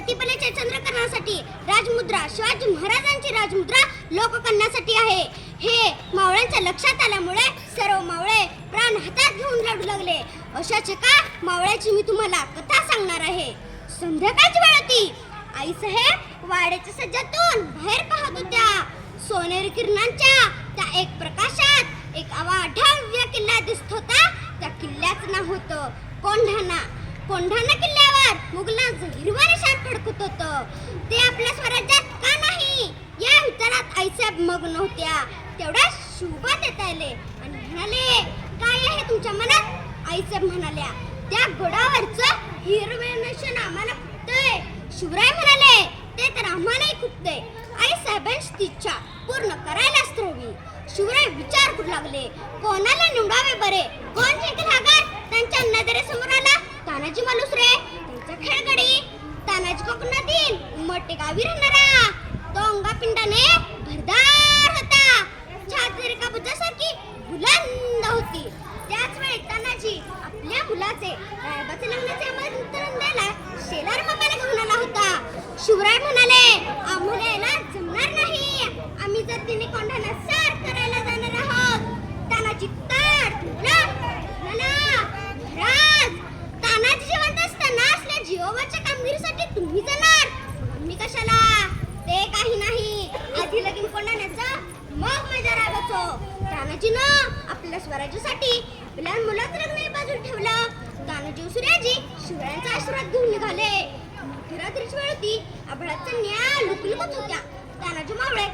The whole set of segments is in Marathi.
प्रतिपलेच्या चंद्रकरणासाठी राजमुद्रा, शिवाजी महाराजांची राजमुद्रा लोककल्याणासाठी आहे. हे मावळ्यांच्या लक्षात आल्यामुळे सर्व मावळे प्राण हातात घेऊन लढू लागले. अशाच एका मावळ्याची मी तुम्हाला कथा सांगणार आहे. संध्याकाळची वेळ होती. आईसाहेब वाड्याच्या सज्जातून बाहेर पाहत होत्या. सोनेरी किरणांच्या त्या एक प्रकाशात एक अवाढव्य किल्ला दिसत होता. त्या किल्ल्याचं नाव होतं कोंढाणा. कोंढाणा किल्ल्यावर मुघलांचं हिरवं निशाण फडकत होतं. ते आपल्या स्वराज्यात का नाही या विचारात आईसाहेब मग्न होत्या. तेवढ्या शुभात येता आले आणि म्हणाले, काय आहे तुमच्या मनात? आईसाहेब म्हणाल्या, त्या गडावरचं हिरवं निशाण आम्हाला खुपतंय. शिवराय म्हणाले, ते तर आम्हालाही खुपतंय. आईसाहेबांची ती इच्छा पूर्ण करायलाच हवी. शिवराय विचार करू लागले, कोणाला निवडावे बरे? कोण जिंकेल हा गड? त्यांच्या नजरेसमोर आला तानाजी मालुसरे, त्यांचा खेळगडी. तानाजी कोकणातील उमटे गावी राहणारा. तो अंगापिंडाने भरदार होता. छाती काबूजासारखी बुलंद होती. त्याच वेळी तानाजी आपल्या मुलाचे रायबाचे लग्नाचे आमंत्रण द्यायला शेलार बाबाला घेऊन आला होता. शिवराय म्हणाले, आम्हाला यायला जमणार नाही. आम्ही जर तिने कोंढाणा सर करायला जाणार आहोत. तानाजी ताड महाराज, तानाजी जिवंत असताना असल्या जीवाच्या कामगिरीसाठी तुम्ही जाणार, आम्ही कशाला? ते काही नाही. आधी लगीन कोंढाण्याचं मग माझ्या रागाचं. तानाजीनं आपल्या स्वराज्यासाठी आपल्या मुलाचं लग्न बाजूला ठेवलं. तानाजी उसुर्याजी शिवरायांचा आशीर्वाद घेऊन निघाले. रात्रीची वेळ होती. आभाळाचा न्या लुकलुकत होत्या. तानाजी मावळे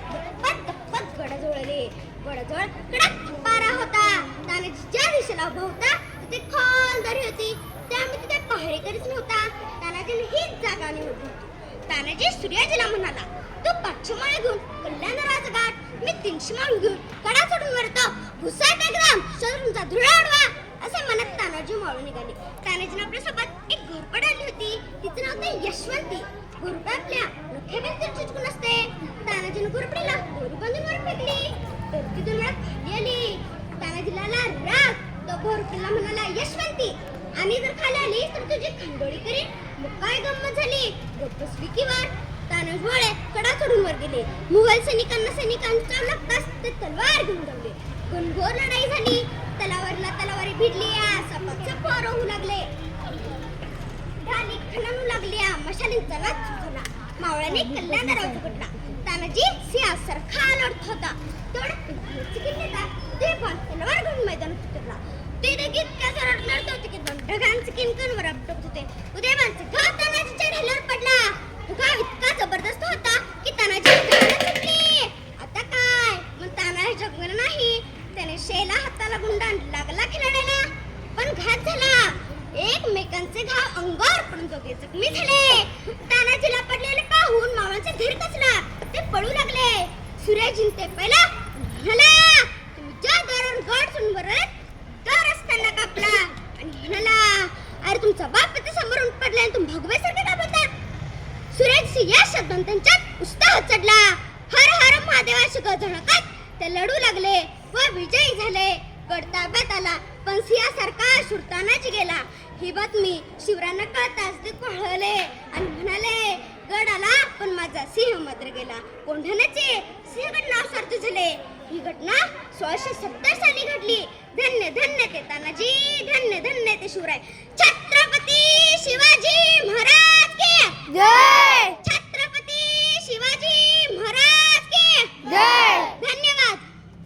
गप्पत गडाजवळ आले. गडाजवळ कडक पारा होता. तानाजी ज्या दिशेला उभा होता तिथे खोल दरी होती. त्यामुळे तिथे पहारेकरीच नव्हता. तानाजीने हीच जागा निवडली होती. तानाजी सूर्याजीला म्हणाला, तू 500 माळे घेऊन कल्याण राजघाट, मी 300 माळे घेऊन कडा सोडून वरतो. भुसाट एकदम शत्रूंचा धुळा उडवा. असे म्हणत तानाजी मावळून निघाले. तानाजीने आपल्यासोबत एक घोरपड आली होती. तिचं नाव होतं यशवंती. घोरपड आपल्या नख्याबद्दल चिचकून असते. तानाजीने घोरपडीला दोरी बांधून वर फेकली. तर ती 2 वेळा खाली आली. तानाजीला आला राग. तो घोरपडीला म्हणाला, यशवंती, आणि जर खाली आली तर तुझी खंडोळी करीन. मग काय गंमत झाली? गप्पसली की वर. तानाजी मावळे कडा चढून वर गेले. मुघल सैनिकांचा लागताच ते तलवार घेऊन धावले. घनघोर लढाई झाली. तलवारी भिडली. सपाट होऊ लागले. ढाली खणू लागल्या. मशालींचा नाच झाला. मावळ्याने कल्याण दरवाजा उघडला. तानाजी सिंहासारखा लढत होता. ते पण तलवार घेऊन मैदानात उतरला. ते देखील इतक्या जोरात लढत होते की 2 ढगांचे किंकणवर आपटत होते. उदयमानचा घाव तानाजीच्या ढेल्यावर पडला. घाव इतका जबरदस्त होता की तानाजी सुटली. आता काय? मग तानाजी जगणार नाही. त्याने शेला हाताला गुंडा लागला खिलाडायला, पण घात झाला. एकमेकांचे घाव अंगावर पडून दोघे जखमी झाले. तानाजीला पडलेले पाहून मावळ्यांचा धीर कसला. ते पळू लागले. सूर्याजी ते पहिला म्हणाला, तुम्ही ज्या दारावर गड सोडून वरत तर असताना कापला. आणि म्हणाला, अरे तुमचा बाप ते समोरून पडला आणि तुम्ही भगवेसारखे कापता. सूर्याजी या शब्दांत त्यांच्यात उत्साह चढला. हर हर महादेवाशी गजळकत ते लढू लागले व विजयी झाले. गड ताब्यात आला, पण सिंहासारखा शूरतानाच गेला. ही बातमी शिवरायांना कळताच ते पळले आणि म्हणाले, गड आला पण माझा सिंह मात्र गेला. कोंढाण्याचे सिंहगड नावासारखे झाले. ही घटना 1670 साली घडली. धन्य धन्य ते तानाजी, धन्य धन्य ते शिवराय.